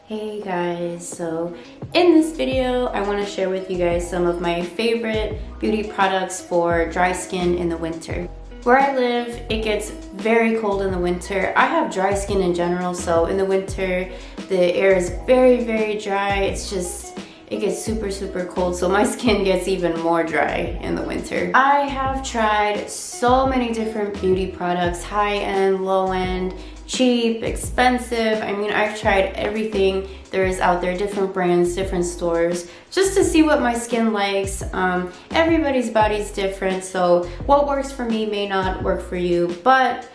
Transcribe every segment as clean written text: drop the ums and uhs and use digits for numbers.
Hey guys, so in this video I want to share with you guys some of my favorite beauty products for dry skin in the winter. Where I live, it gets very cold in the winter. I have dry skin in general, so in the winter the air is very dry. It gets super cold, so my skin gets even more dry in the winter. I have tried so many different beauty products, high-end, low-end, cheap, expensive. I mean, I've tried everything there is out there, different brands, different stores, just to see what my skin likes. Everybody's body's different, so what works for me may not work for you, but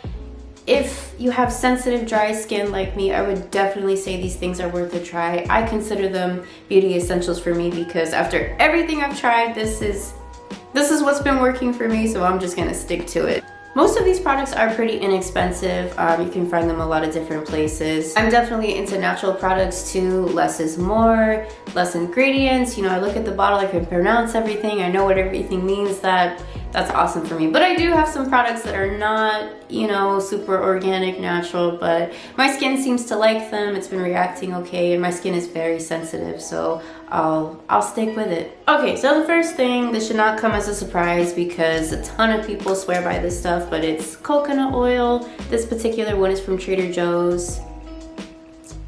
if you have sensitive dry skin like me, I would definitely say these things are worth a try. I consider them beauty essentials for me because after everything I've tried, this is what's been working for me, so I'm just gonna stick to it. Most of these products are pretty inexpensive. You can find them a lot of different places. I'm definitely into natural products too. Less is more, less ingredients. You know, I look at the bottle, I can pronounce everything. I know what everything means. That's awesome for me. But I do have some products that are not, you know, super organic, natural, but my skin seems to like them. It's been reacting okay, and my skin is very sensitive, so I'll stick with it. Okay, so the first thing, this should not come as a surprise because a ton of people swear by this stuff, but it's coconut oil. This particular one is from Trader Joe's.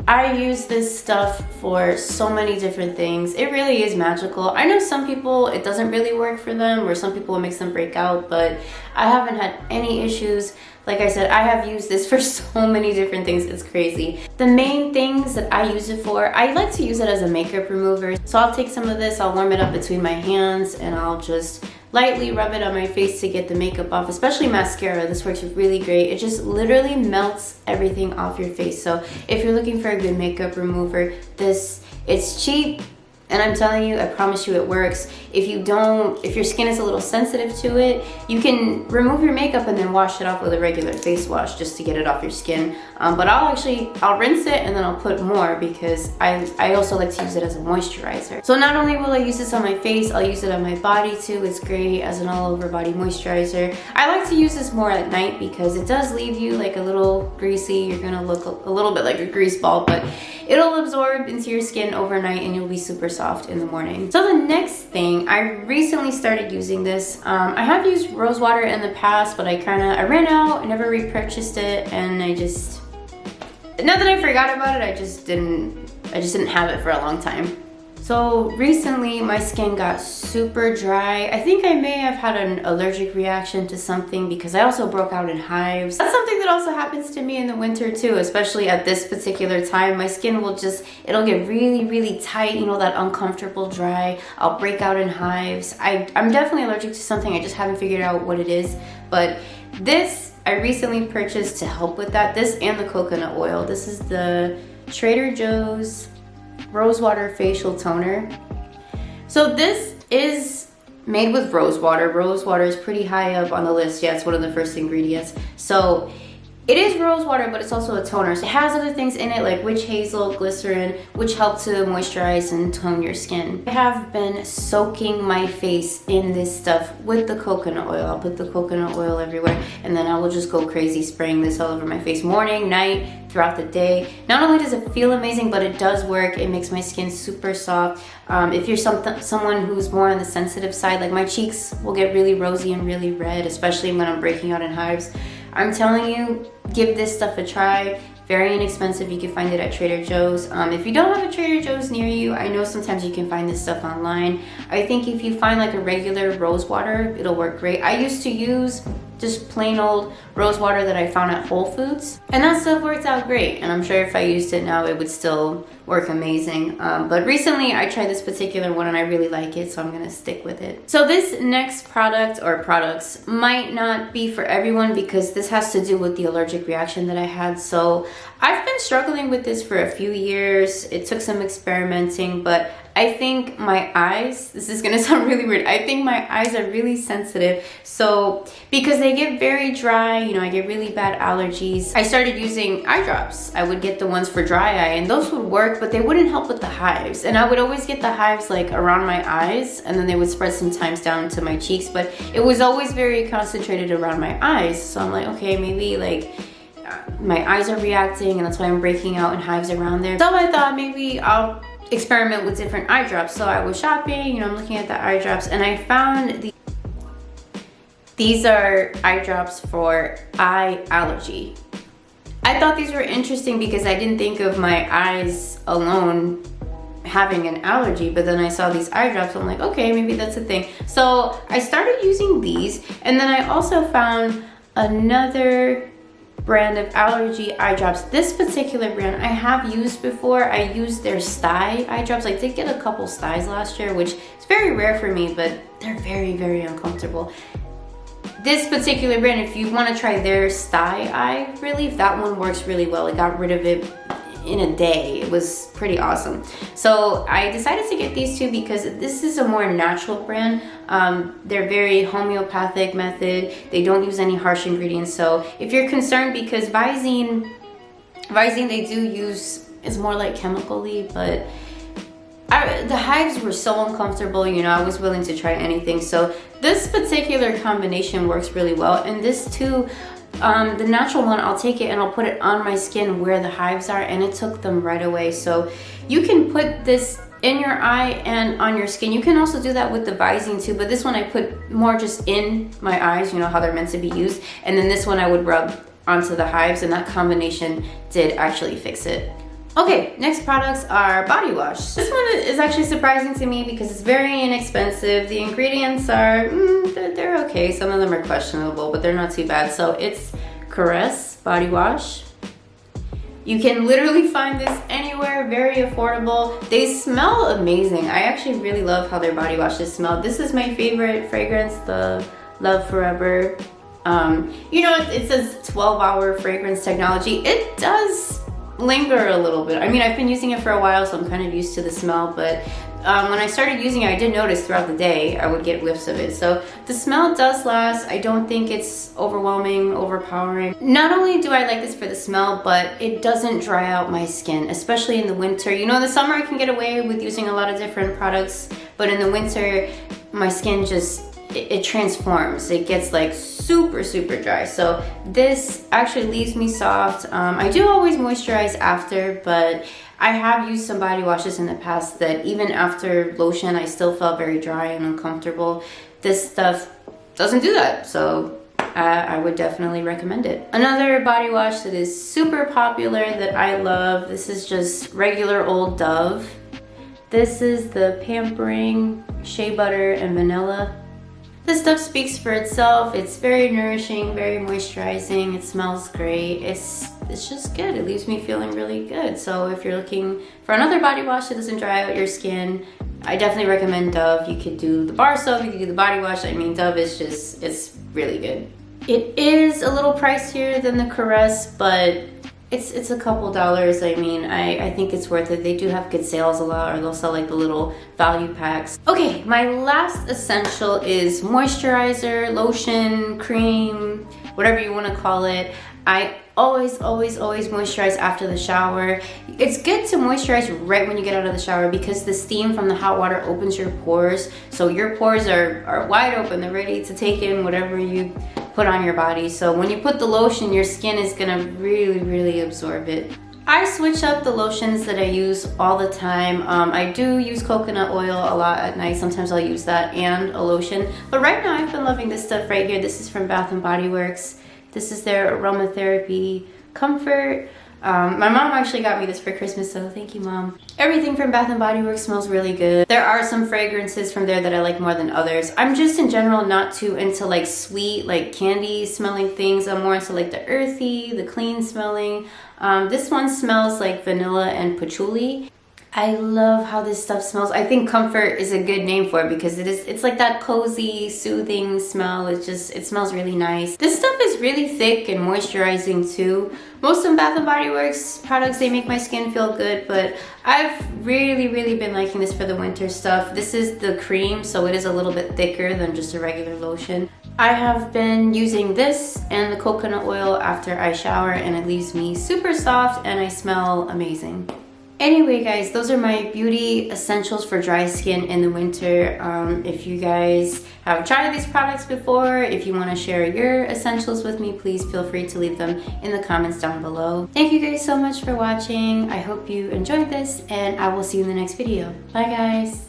I use this stuff for so many different things. It really is magical. I know some people, it doesn't really work for them, or some people it makes them break out, but I haven't had any issues. Like I said, I have used this for so many different things, it's crazy. The main things that I use it for, I like to use it as a makeup remover. So I'll take some of this, I'll warm it up between my hands, and I'll just lightly rub it on my face to get the makeup off, especially mascara. This works really great. It just literally melts everything off your face. So if you're looking for a good makeup remover, it's cheap, and I'm telling you, I promise you it works. If your skin is a little sensitive to it, you can remove your makeup and then wash it off with a regular face wash just to get it off your skin. But I'll rinse it and then I'll put more because I also like to use it as a moisturizer. So not only will I use this on my face, I'll use it on my body too. It's great as an all over body moisturizer. I like to use this more at night because it does leave you like a little greasy. You're gonna look a little bit like a grease ball, but it'll absorb into your skin overnight and you'll be super soft in the morning. So the next thing, I recently started using this. I have used rose water in the past, but I ran out, I never repurchased it, and not that I forgot about it, I just didn't have it for a long time. So recently my skin got super dry. I think I may have had an allergic reaction to something because I also broke out in hives. That's something that also happens to me in the winter too, especially at this particular time. My skin it'll get really tight, you know, that uncomfortable dry. I'll break out in hives. I'm definitely allergic to something, I just haven't figured out what it is. But this, I recently purchased to help with that. This and the coconut oil. This is the Trader Joe's Rose Water Facial Toner. So this is made with rose water. Rose water is pretty high up on the list. Yeah, it's one of the first ingredients. So it is rose water, but it's also a toner. So it has other things in it like witch hazel, glycerin, which help to moisturize and tone your skin. I have been soaking my face in this stuff with the coconut oil. I'll put the coconut oil everywhere, and then I will just go crazy spraying this all over my face, morning, night, throughout the day. Not only does it feel amazing, but it does work. It makes my skin super soft. If you're someone who's more on the sensitive side, like my cheeks will get really rosy and really red, especially when I'm breaking out in hives. I'm telling you, give this stuff a try. Very inexpensive. You can find it at Trader Joe's. If you don't have a Trader Joe's near you, I know sometimes you can find this stuff online. I think if you find like a regular rose water, it'll work great. I used to use just plain old rose water that I found at Whole Foods, and that stuff worked out great, and I'm sure if I used it now it would still work amazing. But recently I tried this particular one and I really like it, so I'm gonna stick with it. So this next product or products might not be for everyone because this has to do with the allergic reaction that I had. So I've been struggling with this for a few years. It took some experimenting, but I think my eyes, this is gonna sound really weird, I think my eyes are really sensitive. So because they get very dry, you know, I get really bad allergies, I started using eye drops. I would get the ones for dry eye, and those would work, but they wouldn't help with the hives. And I would always get the hives like around my eyes, and then they would spread sometimes down to my cheeks, but it was always very concentrated around my eyes. So I'm like, okay, maybe like my eyes are reacting, and that's why I'm breaking out in hives around there. So I thought maybe I'll experiment with different eye drops. So I was shopping, you know, I'm looking at the eye drops, and I found these are eye drops for eye allergy. I thought these were interesting because I didn't think of my eyes alone having an allergy, but then I saw these eye drops. I'm like, okay, maybe that's a thing. So I started using these, and then I also found another brand of allergy eye drops. This particular brand I have used before. I used their Stye eye drops. I did get a couple Styes last year, which is very rare for me, but they're very, very uncomfortable. This particular brand, if you want to try their Stye eye relief, that one works really well. It got rid of it in a day. It was pretty awesome. So I decided to get these two because this is a more natural brand. They're very homeopathic method. They don't use any harsh ingredients. So if you're concerned, because Visine they do use is more like chemically, but the hives were so uncomfortable, you know, I was willing to try anything. So this particular combination works really well. And this too, the natural one, I'll take it and I'll put it on my skin where the hives are, and it took them right away. So you can put this in your eye and on your skin. You can also do that with the Visine too, but this one I put more just in my eyes, you know how they're meant to be used. And then this one I would rub onto the hives, and that combination did actually fix it. Okay, next products are body wash. This one is actually surprising to me because it's very inexpensive. The ingredients are, they're okay. Some of them are questionable, but they're not too bad. So it's Caress body wash. You can literally find this anywhere, very affordable. They smell amazing. I actually really love how their body washes smell. This is my favorite fragrance, the Love Forever. You know, it says 12-hour fragrance technology. It does linger a little bit. I mean, I've been using it for a while, so I'm kind of used to the smell, but when I started using it, I did notice throughout the day I would get whiffs of it. So the smell does last. I don't think it's overwhelming, overpowering. Not only do I like this for the smell, but it doesn't dry out my skin, especially in the winter. You know, in the summer I can get away with using a lot of different products, but in the winter my skin just it transforms. It gets like super dry. So this actually leaves me soft. I do always moisturize after, but I have used some body washes in the past that even after lotion I still felt very dry and uncomfortable. This stuff doesn't do that, so I would definitely recommend it. Another body wash that is super popular that I love, this is just regular old Dove. This is the Pampering Shea Butter and Vanilla. This stuff speaks for itself. It's very nourishing, very moisturizing. It smells great. It's just good. It leaves me feeling really good. So if you're looking for another body wash that doesn't dry out your skin, I definitely recommend Dove. You could do the bar soap, you could do the body wash. I mean, Dove is just, it's really good. It is a little pricier than the Caress, but it's a couple dollars. I mean, I think it's worth it. They do have good sales a lot, or they'll sell like the little value packs. Okay, my last essential is moisturizer, lotion, cream, whatever you want to call it. I always moisturize after the shower. It's good to moisturize right when you get out of the shower because the steam from the hot water opens your pores. So your pores are wide open. They're ready to take in whatever you put on your body. So when you put the lotion, your skin is gonna really absorb it. I switch up the lotions that I use all the time. I do use coconut oil a lot at night. Sometimes I'll use that and a lotion. But right now I've been loving this stuff right here. This is from Bath & Body Works. This is their Aromatherapy Comfort. My mom actually got me this for Christmas, so thank you, Mom. Everything from Bath & Body Works smells really good. There are some fragrances from there that I like more than others. I'm just in general not too into like sweet, like candy smelling things. I'm more into like the earthy, the clean smelling. This one smells like vanilla and patchouli. I love how this stuff smells. I think Comfort is a good name for it because it's like that cozy, soothing smell. It smells really nice. This stuff is really thick and moisturizing too. Most of Bath & Body Works products, they make my skin feel good, but I've really been liking this for the winter stuff. This is the cream, so it is a little bit thicker than just a regular lotion. I have been using this and the coconut oil after I shower, and it leaves me super soft and I smell amazing. Anyway guys, those are my beauty essentials for dry skin in the winter. If you guys have tried these products before, if you want to share your essentials with me, please feel free to leave them in the comments down below. Thank you guys so much for watching. I hope you enjoyed this, and I will see you in the next video. Bye guys.